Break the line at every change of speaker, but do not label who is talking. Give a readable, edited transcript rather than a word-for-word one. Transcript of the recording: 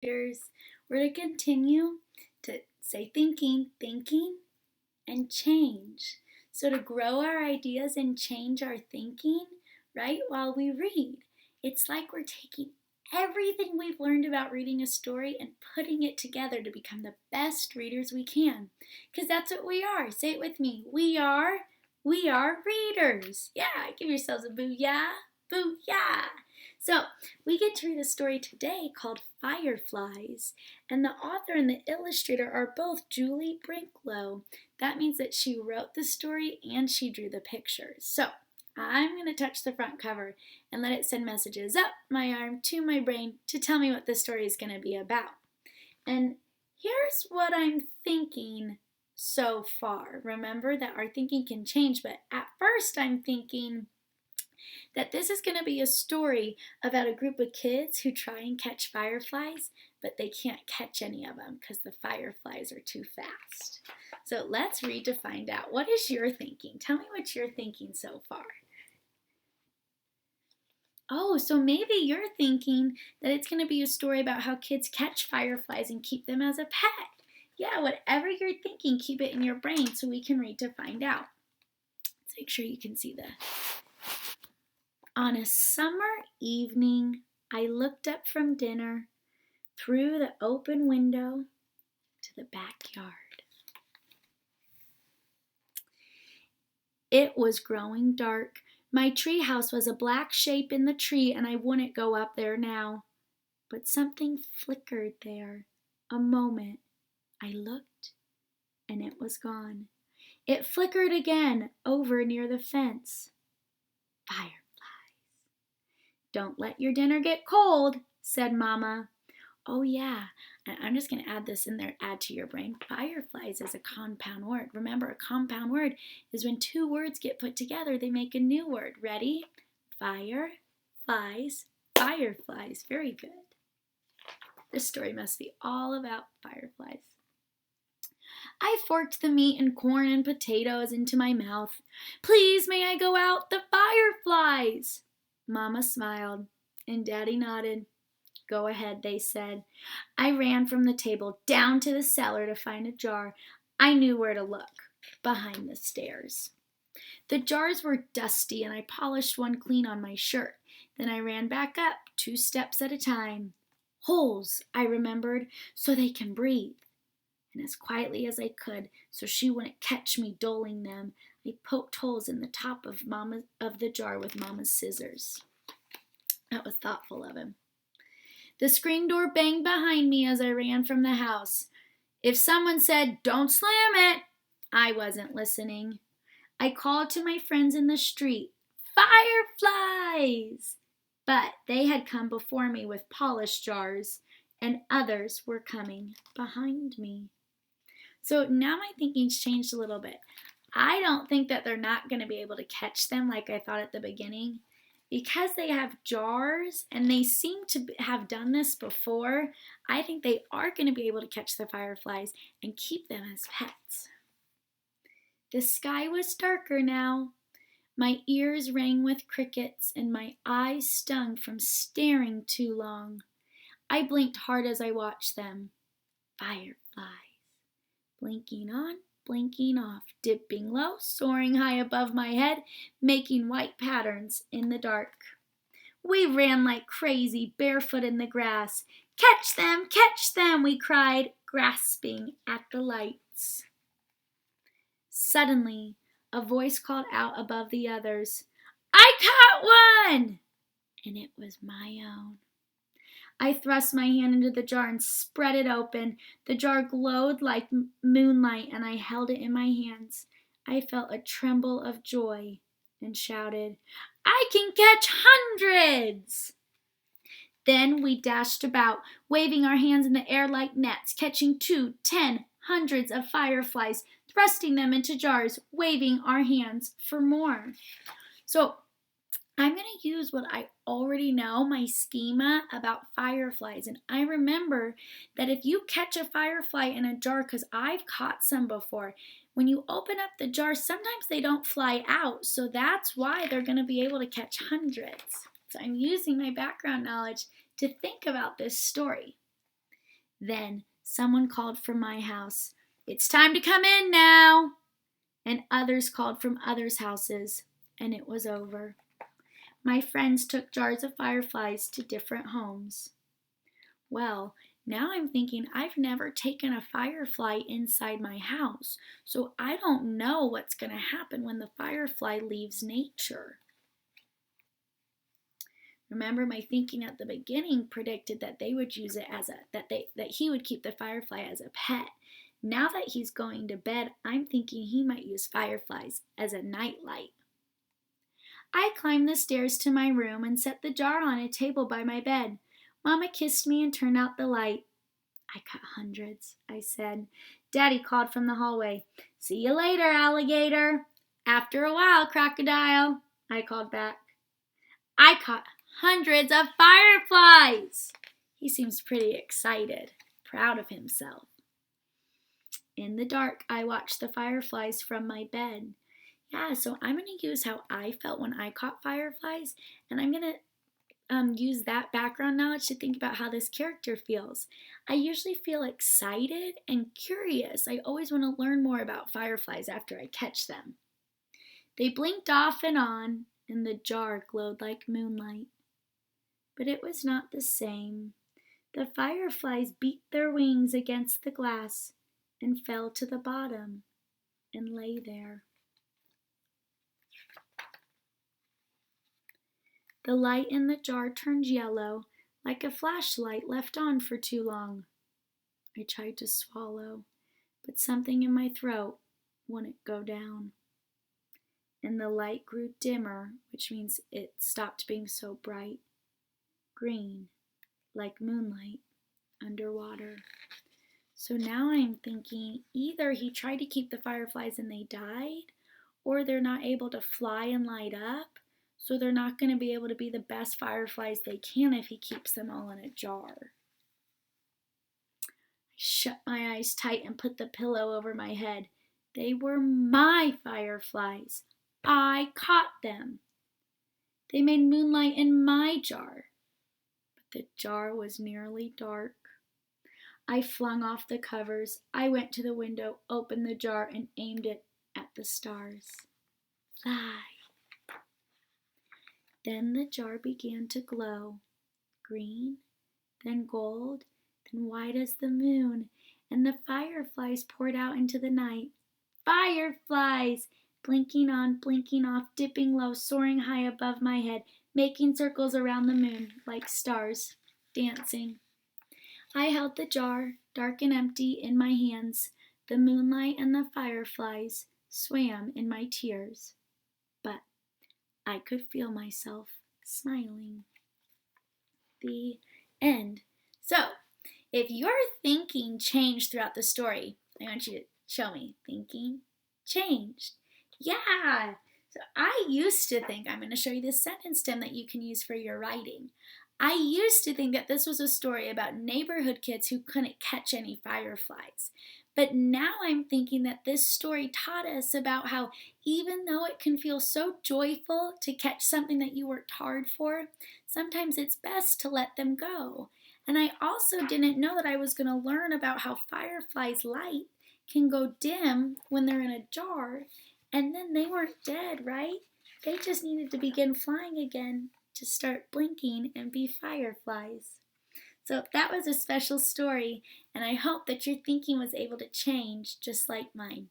Readers, we're to continue to say thinking, and change. So to grow our ideas and change our thinking, right, while we read, it's like we're taking everything we've learned about reading a story and putting it together to become the best readers we can. Because that's what we are. Say it with me. We are readers. Yeah, give yourselves a booyah. Booyah. So, we get to read a story today called Fireflies, and the author and the illustrator are both Julie Brinklow. That means that she wrote the story and she drew the pictures. So, I'm going to touch the front cover and let it send messages up my arm to my brain to tell me what the story is going to be about. And here's what I'm thinking so far. Remember that our thinking can change, but at first I'm thinking that this is going to be a story about a group of kids who try and catch fireflies, but they can't catch any of them because the fireflies are too fast. So let's read to find out. What is your thinking? Tell me what you're thinking so far. Oh, so maybe you're thinking that it's going to be a story about how kids catch fireflies and keep them as a pet. Yeah, whatever you're thinking, keep it in your brain so we can read to find out. Let's make sure you can see this. On a summer evening, I looked up from dinner through the open window to the backyard. It was growing dark. My treehouse was a black shape in the tree, and I wouldn't go up there now. But something flickered there. A moment. I looked, and it was gone. It flickered again over near the fence. Fireflies. Don't let your dinner get cold, said Mama. Oh yeah, and I'm just going to add this in there, add to your brain. Fireflies is a compound word. Remember, a compound word is when two words get put together, they make a new word. Ready? Fire, flies, fireflies. Very good. This story must be all about fireflies. I forked the meat and corn and potatoes into my mouth. Please, may I go out? The fireflies! Mama smiled, and Daddy nodded. Go ahead, they said. I ran from the table down to the cellar to find a jar. I knew where to look, behind the stairs. The jars were dusty, and I polished one clean on my shirt. Then I ran back up, 2 steps at a time. Holes, I remembered, so they can breathe. And as quietly as I could, so she wouldn't catch me doling them, I poked holes in the top of the jar with Mama's scissors. That was thoughtful of him. The screen door banged behind me as I ran from the house. If someone said, "Don't slam it," I wasn't listening. I called to my friends in the street, "Fireflies!" But they had come before me with polished jars, and others were coming behind me. So now my thinking's changed a little bit. I don't think that they're not going to be able to catch them like I thought at the beginning. Because they have jars and they seem to have done this before, I think they are going to be able to catch the fireflies and keep them as pets. The sky was darker now. My ears rang with crickets and my eyes stung from staring too long. I blinked hard as I watched them. Fireflies. Blinking on, blinking off, dipping low, soaring high above my head, making white patterns in the dark. We ran like crazy, barefoot in the grass. Catch them, we cried, grasping at the lights. Suddenly, a voice called out above the others, "I caught one!" And it was my own. I thrust my hand into the jar and spread it open. The jar glowed like moonlight, and I held it in my hands. I felt a tremble of joy and shouted, "I can catch hundreds!" Then we dashed about, waving our hands in the air like nets, catching 2, 10, hundreds of fireflies, thrusting them into jars, waving our hands for more. So I'm going to use what I already know, my schema about fireflies. And I remember that if you catch a firefly in a jar, because I've caught some before, when you open up the jar, sometimes they don't fly out. So that's why they're going to be able to catch hundreds. So I'm using my background knowledge to think about this story. Then someone called from my house, "It's time to come in now." And others called from others' houses, and it was over. My friends took jars of fireflies to different homes. Well, now I'm thinking I've never taken a firefly inside my house, so I don't know what's going to happen when the firefly leaves nature. Remember, my thinking at the beginning predicted that they would use it as that he would keep the firefly as a pet. Now that he's going to bed, I'm thinking he might use fireflies as a nightlight. I climbed the stairs to my room and set the jar on a table by my bed. Mama kissed me and turned out the light. "I cut hundreds," I said. Daddy called from the hallway, "See you later, alligator." "After a while, crocodile," I called back. I caught hundreds of fireflies. He seems pretty excited, proud of himself. In the dark, I watched the fireflies from my bed. Yeah, so I'm going to use how I felt when I caught fireflies, and I'm going to use that background knowledge to think about how this character feels. I usually feel excited and curious. I always want to learn more about fireflies after I catch them. They blinked off and on, and the jar glowed like moonlight. But it was not the same. The fireflies beat their wings against the glass and fell to the bottom and lay there. The light in the jar turned yellow, like a flashlight left on for too long. I tried to swallow, but something in my throat wouldn't go down. And the light grew dimmer, which means it stopped being so bright. Green, like moonlight, underwater. So now I'm thinking either he tried to keep the fireflies and they died, or they're not able to fly and light up, so they're not going to be able to be the best fireflies they can if he keeps them all in a jar. I shut my eyes tight and put the pillow over my head. They were my fireflies. I caught them. They made moonlight in my jar. But the jar was nearly dark. I flung off the covers. I went to the window, opened the jar, and aimed it at the stars. Fly. Then the jar began to glow. Green, then gold, then white as the moon, and the fireflies poured out into the night. Fireflies! Blinking on, blinking off, dipping low, soaring high above my head, making circles around the moon like stars, dancing. I held the jar, dark and empty, in my hands. The moonlight and the fireflies swam in my tears. But I could feel myself smiling. The end. So, if your thinking changed throughout the story, I want you to show me. Thinking changed. Yeah. So I used to think, I'm going to show you this sentence stem that you can use for your writing. I used to think that this was a story about neighborhood kids who couldn't catch any fireflies. But now I'm thinking that this story taught us about how even though it can feel so joyful to catch something that you worked hard for, sometimes it's best to let them go. And I also didn't know that I was going to learn about how fireflies' light can go dim when they're in a jar, and then they weren't dead, right? They just needed to begin flying again to start blinking and be fireflies. So that was a special story, and I hope that your thinking was able to change just like mine.